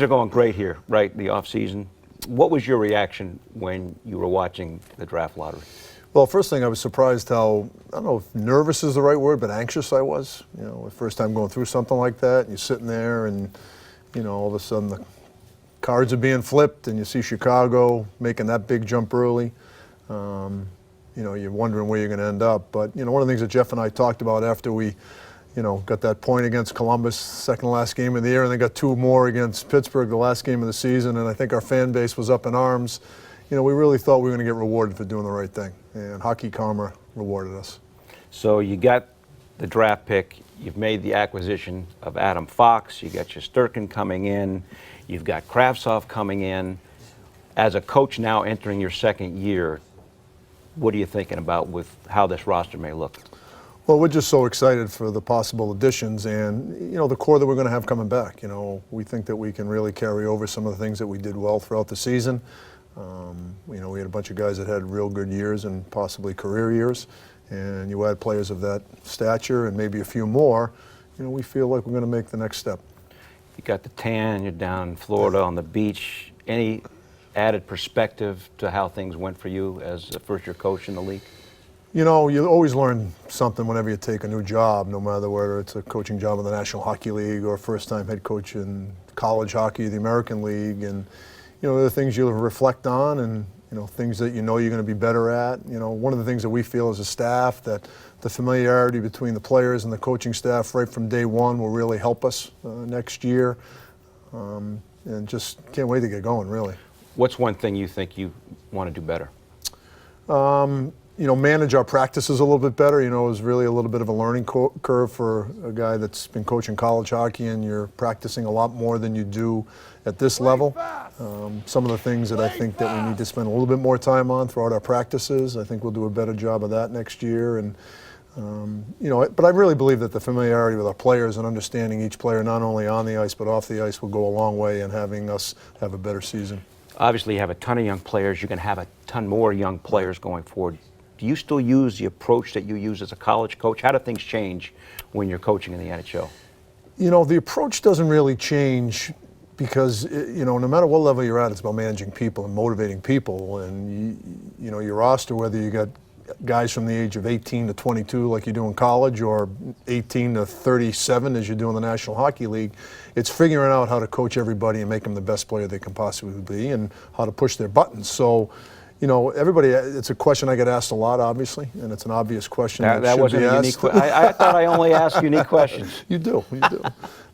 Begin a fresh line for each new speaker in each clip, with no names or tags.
They're going great here, right, the off season. What was your reaction when you were watching the draft lottery?
Well, first thing, I was surprised how, I don't know if nervous is the right word, but anxious I was. You know, the first time going through something like that, and you're sitting there and, you know, all of a sudden the cards are being flipped and you see Chicago making that big jump early. You know, you're wondering where you're going to end up. But, you know, one of the things that Jeff and I talked about after we, you know, got that point against Columbus, second to last game of the year, and then got two more against Pittsburgh, the last game of the season, and I think our fan base was up in arms. You know, we really thought we were going to get rewarded for doing the right thing, and Hockey Karma rewarded us.
So you got the draft pick, you've made the acquisition of Adam Fox, you got Shesterkin coming in, you've got Kravtsov coming in. As a coach now entering your second year, what are you thinking about with how this roster may look?
Well, we're just so excited for the possible additions and, you know, the core that we're going to have coming back. You know, we think that we can really carry over some of the things that we did well throughout the season. You know, we had a bunch of guys that had real good years and possibly career years, and you add players of that stature and maybe a few more, you know, we feel like we're going to make the next step.
You got the tan, you're down in Florida on the beach. Any added perspective to how things went for you as a first-year coach in the league?
You know, you always learn something whenever you take a new job, no matter whether it's a coaching job in the National Hockey League or first-time head coach in college hockey, the American League, and you know, there are things you'll reflect on and, you know, things that you know you're going to be better at. You know, one of the things that we feel as a staff that the familiarity between the players and the coaching staff right from day one will really help us next year. And just can't wait to get going, really.
What's one thing you think you want to do better?
You know, manage our practices a little bit better. You know, it was really a little bit of a learning curve for a guy that's been coaching college hockey, and you're practicing a lot more than you do at this level. Some of the things that I think that we need to spend a little bit more time on throughout our practices, I think we'll do a better job of that next year. And you know, but I really believe that the familiarity with our players and understanding each player, not only on the ice but off the ice, will go a long way in having us have a better season.
Obviously, you have a ton of young players. You're going to have a ton more young players going forward. Do you still use the approach that you use as a college coach? How do things change when you're coaching in the NHL? You
know, the approach doesn't really change because, you know, no matter what level you're at, it's about managing people and motivating people. And, you know, your roster, whether you got guys from the age of 18 to 22 like you do in college or 18 to 37 as you do in the National Hockey League, it's figuring out how to coach everybody and make them the best player they can possibly be and how to push their buttons. So, you know, everybody, it's a question I get asked a lot, obviously, and it's an obvious question that
wasn't a unique question. I thought I only asked unique questions.
You do.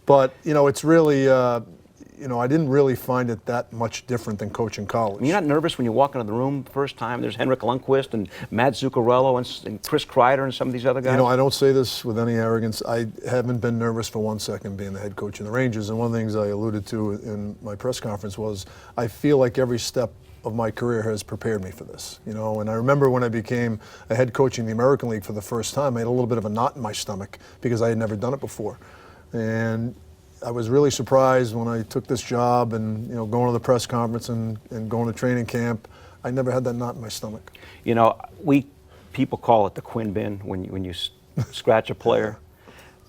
But, you know, it's really, you know, I didn't really find it that much different than coaching college.
You're not nervous when you walk into the room the first time? There's Henrik Lundqvist and Matt Zuccarello and Chris Kreider and some of these other guys?
You know, I don't say this with any arrogance. I haven't been nervous for 1 second being the head coach in the Rangers. And one of the things I alluded to in my press conference was I feel like every step of my career has prepared me for this, you know. And I remember when I became a head coach in the American League for the first time, I had a little bit of a knot in my stomach because I had never done it before. And I was really surprised when I took this job and, you know, going to the press conference and going to training camp, I never had that knot in my stomach.
You know, people call it the Quinn bin when you scratch a player.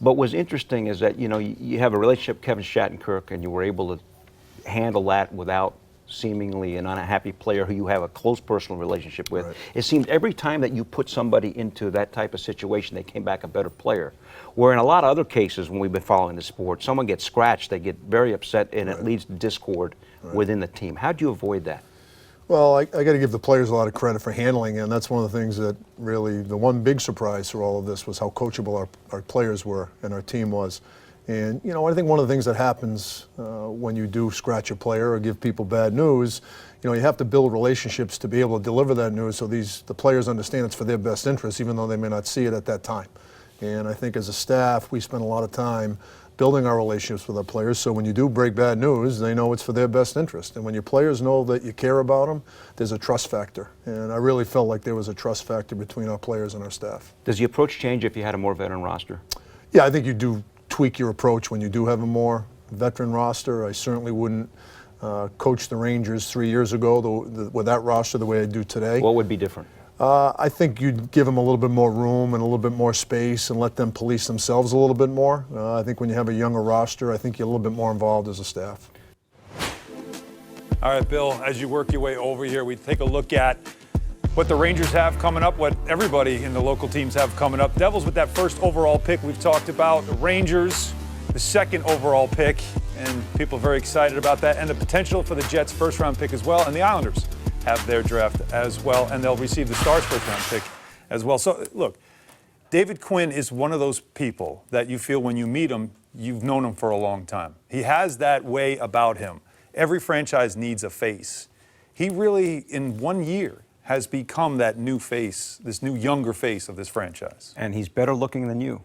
But what's interesting is that, you know, you have a relationship with Kevin Shattenkirk and you were able to handle that without seemingly an unhappy player who you have a close personal relationship with. Right. It seems every time that you put somebody into that type of situation, they came back a better player. Where in a lot of other cases, when we've been following the sport, someone gets scratched, they get very upset, and it leads to discord within the team. How do you avoid that?
Well, I got to give the players a lot of credit for handling it, and that's one of the things that really, the one big surprise through all of this was how coachable our players were and our team was. And, you know, I think one of the things that happens when you do scratch a player or give people bad news, you know, you have to build relationships to be able to deliver that news so the players understand it's for their best interest, even though they may not see it at that time. And I think as a staff, we spend a lot of time building our relationships with our players, so when you do break bad news, they know it's for their best interest. And when your players know that you care about them, there's a trust factor. And I really felt like there was a trust factor between our players and our staff.
Does the approach change if you had a more veteran roster?
Yeah, I think you do tweak your approach when you do have a more veteran roster. I certainly wouldn't coach the Rangers 3 years ago with that roster the way I do today.
What would be different?
I think you'd give them a little bit more room and a little bit more space and let them police themselves a little bit more. I think when you have a younger roster, I think you're a little bit more involved as a staff.
All right, Bill, as you work your way over here, we take a look at what the Rangers have coming up, what everybody in the local teams have coming up. Devils with that first overall pick we've talked about. The Rangers, the second overall pick, and people are very excited about that. And the potential for the Jets' first-round pick as well. And the Islanders have their draft as well, and they'll receive the Stars' first-round pick as well. So, look, David Quinn is one of those people that you feel when you meet him, you've known him for a long time. He has that way about him. Every franchise needs a face. He really, in 1 year, has become that new face, this new younger face of this franchise.
And he's better looking than you.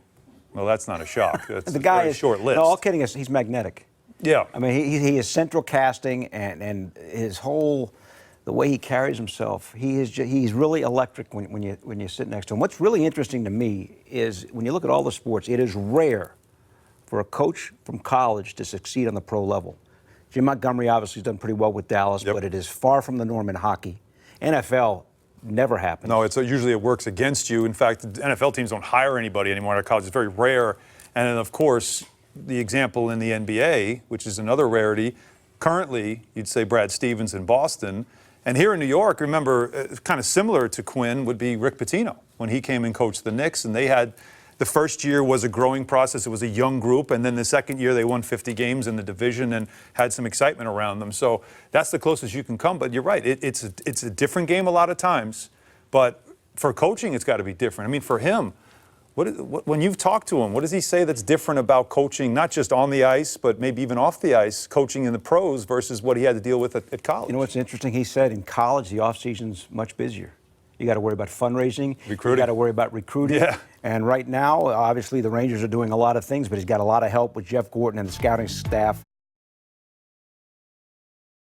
Well, that's not a shock. That's
The guy
very
is
short-lived.
No, all kidding aside, he's magnetic.
Yeah.
I mean, he is central casting, and his whole, the way he carries himself, he's really electric when you sit next to him. What's really interesting to me is when you look at all the sports, it is rare for a coach from college to succeed on the pro level. Jim Montgomery obviously has done pretty well with Dallas,
Yep.
but it is far from the norm in hockey. NFL never happens.
No, it's usually it works against you. In fact, the NFL teams don't hire anybody anymore at college. It's very rare. And then, of course, the example in the NBA, which is another rarity, currently, you'd say Brad Stevens in Boston. And here in New York, remember, kind of similar to Quinn would be Rick Pitino when he came and coached the Knicks. And they had, the first year was a growing process. It was a young group. And then the second year, they won 50 games in the division and had some excitement around them. So that's the closest you can come. But you're right. It's a different game a lot of times. But for coaching, it's got to be different. I mean, for him, when you've talked to him, what does he say that's different about coaching, not just on the ice, but maybe even off the ice, coaching in the pros versus what he had to deal with at college?
You know what's interesting? He said in college, the offseason's much busier. You got to worry about fundraising.
Recruiting.
You got to worry about recruiting.
Yeah.
And right now, obviously, the Rangers are doing a lot of things, but he's got a lot of help with Jeff Gorton and the scouting staff.